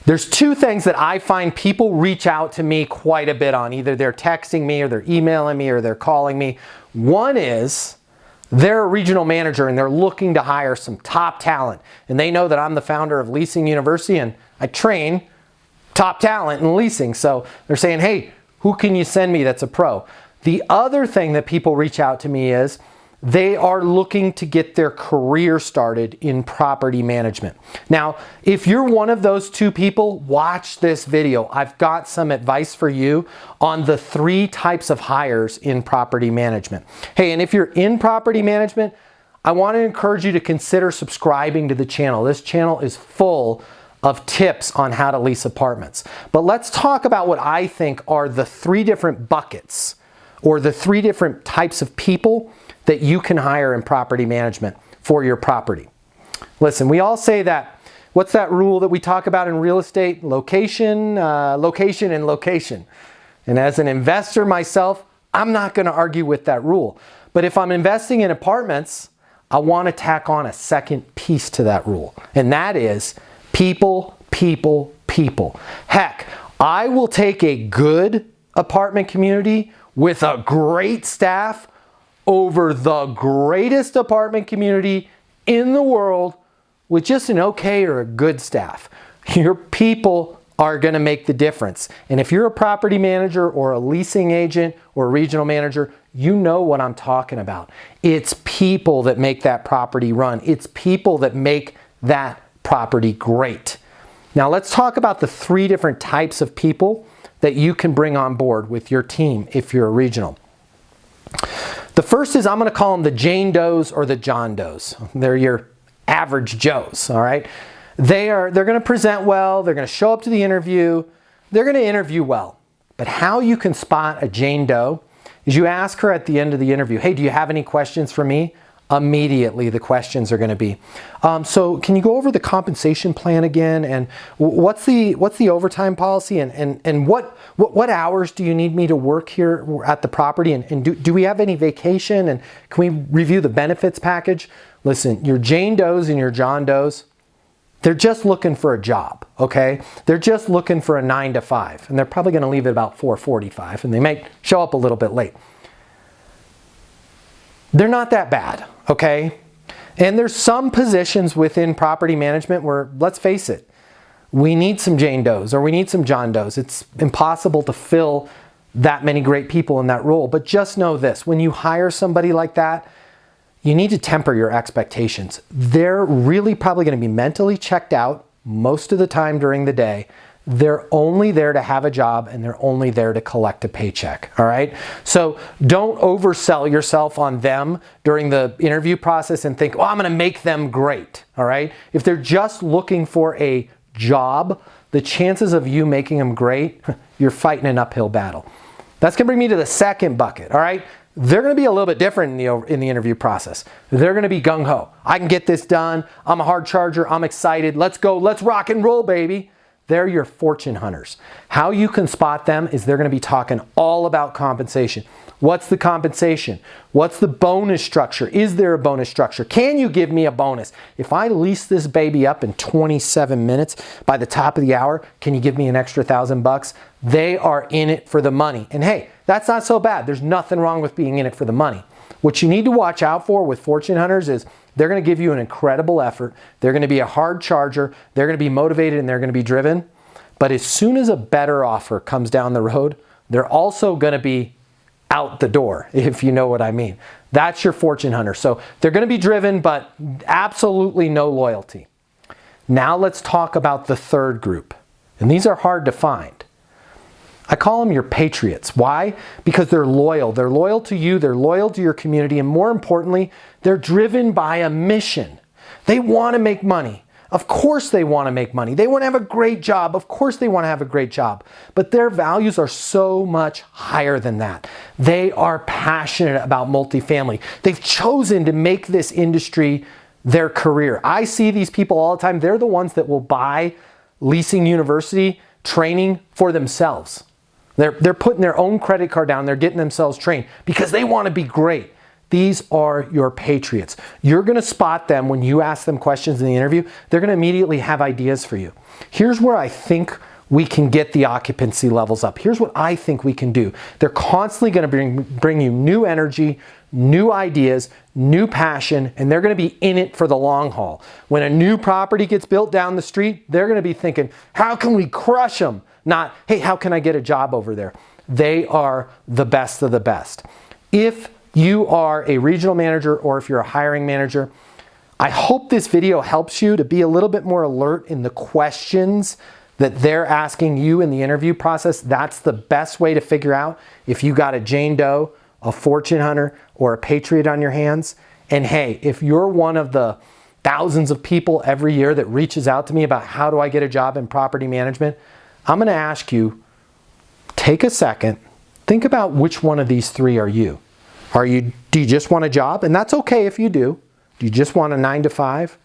There's two things that I find people reach out to me quite a bit on. Either they're texting me or they're emailing me or they're calling me. One is they're a regional manager and they're looking to hire some top talent. And they know that I'm the founder of Leasing University and I train top talent in leasing. So they're saying, hey, who can you send me that's a pro? The other thing that people reach out to me is they are looking to get their career started in property management. Now, if you're one of those two people, watch this video. I've got some advice for you on the 3 types of hires in property management. Hey, and if you're in property management, I want to encourage you to consider subscribing to the channel. This channel is full of tips on how to lease apartments. But let's talk about what I think are the 3 different buckets or the 3 different types of people that you can hire in property management for your property. Listen, we all say that, what's that rule that we talk about in real estate? Location, location, and location. And as an investor myself, I'm not going to argue with that rule. But if I'm investing in apartments, I want to tack on a second piece to that rule. And that is people, people, people. Heck, I will take a good apartment community with a great staff over the greatest apartment community in the world with just an okay or a good staff. Your people are going to make the difference. And if you're a property manager or a leasing agent or a regional manager, you know what I'm talking about. It's people that make that property run. It's people that make that property great. Now let's talk about the 3 different types of people that you can bring on board with your team if you're a regional. The first is, I'm going to call them the Jane Does or the John Does. They're your average Joes, all right? They're going to present well. They're going to show up to the interview. They're going to interview well. But how you can spot a Jane Doe is you ask her at the end of the interview, hey, do you have any questions for me? Immediately the questions are going to be, so can you go over the compensation plan again, and what's the overtime policy, and what hours do you need me to work here at the property, and do we have any vacation, and can we review the benefits package? Listen, your Jane Does and your John Does, they're just looking for a job, okay? They're just looking for a 9 to 5, and they're probably going to leave at about 4:45, and they might show up a little bit late. They're not that bad, okay? And there's some positions within property management where, let's face it, we need some Jane Does or we need some John Does. It's impossible to fill that many great people in that role. But just know this, when you hire somebody like that, you need to temper your expectations. They're really probably going to be mentally checked out most of the time during the day. They're only there to have a job and they're only there to collect a paycheck, all right? So don't oversell yourself on them during the interview process and think, oh, I'm gonna make them great, all right? If they're just looking for a job, the chances of you making them great, you're fighting an uphill battle. That's gonna bring me to the second bucket, all right? They're gonna be a little bit different in the interview process. They're gonna be gung-ho. I can get this done. I'm a hard charger. I'm excited. Let's go. Let's rock and roll, baby. They're your fortune hunters. How you can spot them is they're going to be talking all about compensation. What's the compensation? What's the bonus structure? Is there a bonus structure? Can you give me a bonus? If I lease this baby up in 27 minutes by the top of the hour, can you give me an extra $1,000? They are in it for the money. And hey, that's not so bad. There's nothing wrong with being in it for the money. What you need to watch out for with fortune hunters is they're going to give you an incredible effort. They're going to be a hard charger. They're going to be motivated and they're going to be driven. But as soon as a better offer comes down the road, they're also going to be out the door, if you know what I mean. That's your fortune hunter. So they're going to be driven, but absolutely no loyalty. Now let's talk about the third group. And these are hard to find. I call them your patriots. Why? Because they're loyal. They're loyal to you. They're loyal to your community. And more importantly, they're driven by a mission. They want to make money. Of course they want to make money. They want to have a great job. Of course they want to have a great job. But their values are so much higher than that. They are passionate about multifamily. They've chosen to make this industry their career. I see these people all the time. They're the ones that will buy Leasing University training for themselves. They're putting their own credit card down. They're getting themselves trained because they want to be great. These are your patriots. You're going to spot them when you ask them questions in the interview. They're going to immediately have ideas for you. Here's where I think we can get the occupancy levels up. Here's what I think we can do. They're constantly going to bring you new energy, new ideas, new passion, and they're going to be in it for the long haul. When a new property gets built down the street, they're going to be thinking, how can we crush them? Not, hey, how can I get a job over there? They are the best of the best. If you are a regional manager or if you're a hiring manager, I hope this video helps you to be a little bit more alert in the questions that they're asking you in the interview process. That's the best way to figure out if you got a Jane Doe, a fortune hunter, or a patriot on your hands. And hey, if you're one of the thousands of people every year that reaches out to me about how do I get a job in property management, I'm going to ask you, take a second, think about which one of these three are you. Do you just want a job? And that's okay if you do. Do you just want a 9-to-5?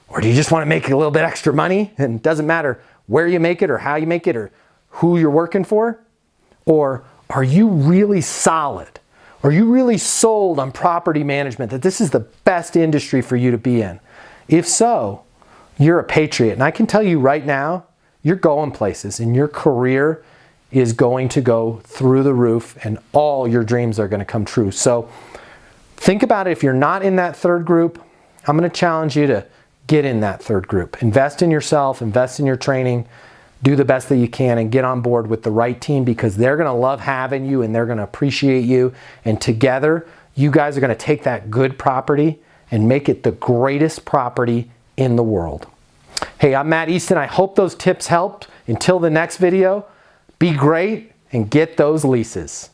Or do you just want to make a little bit extra money? And it doesn't matter where you make it or how you make it or who you're working for? Or are you really solid? Are you really sold on property management, that this is the best industry for you to be in? If so, you're a patriot. And I can tell you right now, you're going places and your career is going to go through the roof and all your dreams are going to come true. So think about it. If you're not in that third group, I'm going to challenge you to get in that third group. Invest in yourself, invest in your training, do the best that you can, and get on board with the right team, because they're going to love having you and they're going to appreciate you. And together, you guys are going to take that good property and make it the greatest property in the world. Hey, I'm Matt Easton. I hope those tips helped. Until the next video, be great and get those leases.